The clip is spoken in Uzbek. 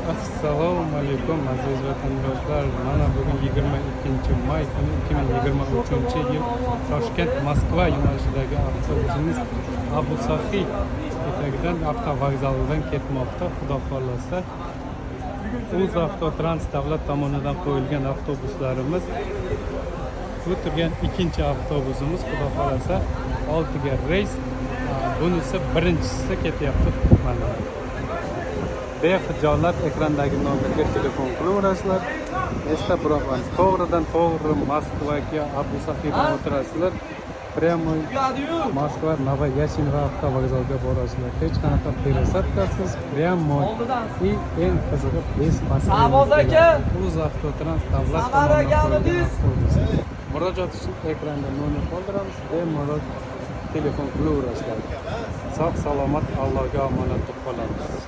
Assalomu alaykum aziz vatandoshlar. Mana bugun 22 may kuni 2023-yil Toshkent Moskva yo'nalishidagi avtobusimiz Abu Saxiy etagidan avtovokzalidan ketmoqda. Xudo xolasa UzAvtotrans davlat tomonidan qo'yilgan avtobuslarimiz bu turgan ikkinchi avtobusimiz. Xudo xolasa 6 ga reys, bunisi birinchisi ketyapti. Mana behijolat ekrandagi nomerga telefon qilaverasizlar. Esda biroq to'g'ridan to'g'ri Moskvaga Abu Saxiydan o'tirasizlar. Прямой Moskva Novoyashinova avtovokzaliga borasizlar. Hech qanaqa пересадкасыз, прямой. И eng qizig'i UzAvtotrans davlat tomonidan avtobus. Murojaat uchun ekranda nomer qoldiramiz. Bemalol telefon qilaverasizlar. Sog' salomat, Allohga omonat bo'lib qolamiz.